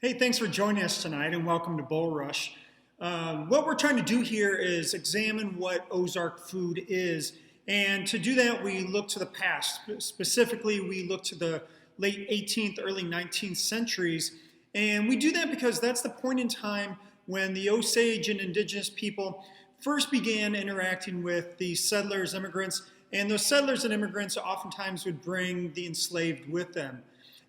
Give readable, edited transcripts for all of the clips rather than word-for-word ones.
Hey, thanks for joining us tonight and welcome to Bull Rush. What we're trying to do here is examine what Ozark food is. And to do that, we look to the past. Specifically, we look to the late 18th, early 19th centuries. And we do that because that's the point in time when the Osage and indigenous people first began interacting with the settlers, immigrants, and those settlers and immigrants oftentimes would bring the enslaved with them.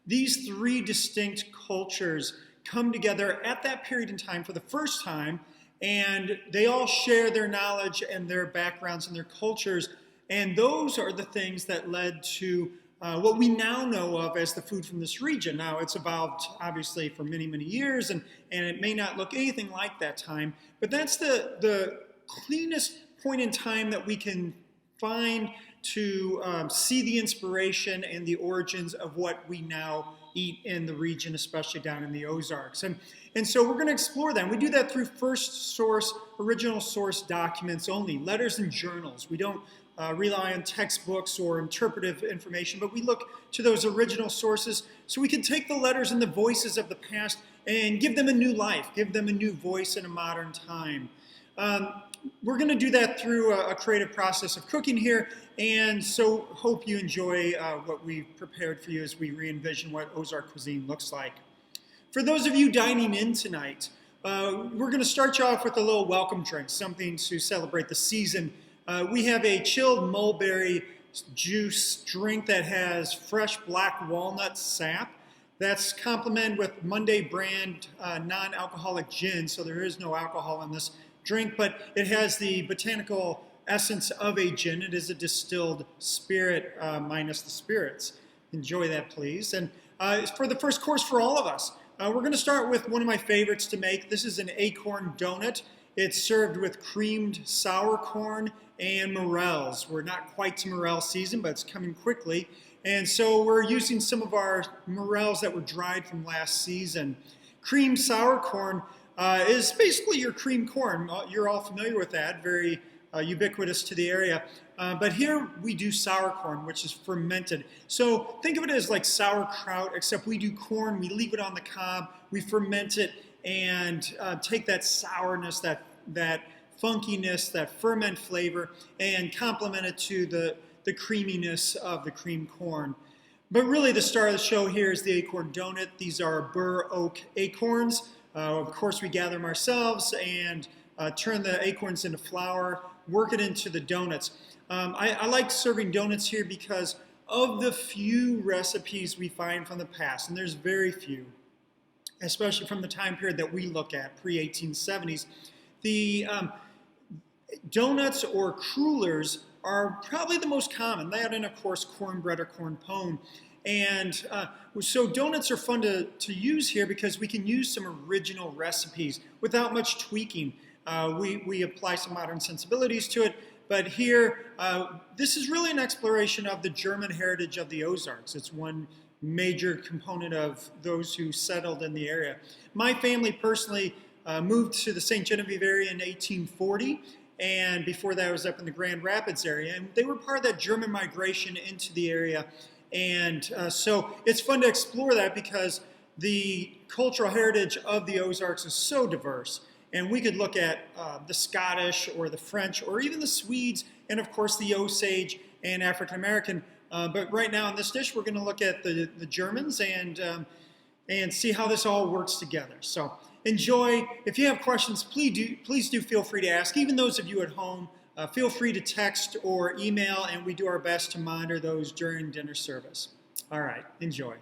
These three distinct cultures come together at that period in time for the first time, and they all share their knowledge and their backgrounds and their cultures, and those are the things that led to what we now know of as the food from this region. Now, it's evolved obviously for many, many years, and it may not look anything like that time, but that's the cleanest point in time that we can find to see the inspiration and the origins of what we now eat in the region, especially down in the Ozarks. And so we're going to explore that. And we do that through first source, original source documents only, letters and journals. We don't rely on textbooks or interpretive information, but we look to those original sources so we can take the letters and the voices of the past and give them a new life, give them a new voice in a modern time. We're going to do that through a creative process of cooking here, and so hope you enjoy what we've prepared for you as we re-envision what Ozark cuisine looks like. For those of you dining in tonight, we're going to start you off with a little welcome drink, something to celebrate the season. We have a chilled mulberry juice drink that has fresh black walnut sap. That's complemented with Monday brand non-alcoholic gin, so there is no alcohol in this drink, but it has the botanical essence of a gin. It is a distilled spirit minus the spirits. Enjoy that, please. And for the first course for all of us, we're going to start with one of my favorites to make. This is an acorn donut. It's served with creamed sour corn and morels. We're not quite to morel season, but it's coming quickly. And so we're using some of our morels that were dried from last season. Creamed sour corn is basically your cream corn. You're all familiar with that, very ubiquitous to the area. But here we do sour corn, which is fermented. So think of it as like sauerkraut, except we do corn, we leave it on the cob, we ferment it, and take that sourness, that funkiness, that ferment flavor, and complement it to the creaminess of the cream corn. But really the star of the show here is the acorn donut. These are bur oak acorns. Of course, we gather them ourselves and turn the acorns into flour, work it into the donuts. I like serving donuts here because of the few recipes we find from the past, and there's very few, especially from the time period that we look at, pre-1870s. The donuts or crullers are probably the most common. That and, of course, cornbread or corn pone. And so donuts are fun to use here because we can use some original recipes without much tweaking. We apply some modern sensibilities to it, but here, this is really an exploration of the German heritage of the Ozarks. It's one major component of those who settled in the area. My family personally moved to the St. Genevieve area in 1840, and before that I was up in the Grand Rapids area, and they were part of that German migration into the area. And so it's fun to explore that because the cultural heritage of the Ozarks is so diverse. And we could look at the Scottish or the French or even the Swedes and, of course, the Osage and African American. But right now in this dish, we're going to look at the Germans and see how this all works together. So enjoy. If you have questions, please do feel free to ask. Even those of you at home, feel free to text or email, and we do our best to monitor those during dinner service. All right, enjoy.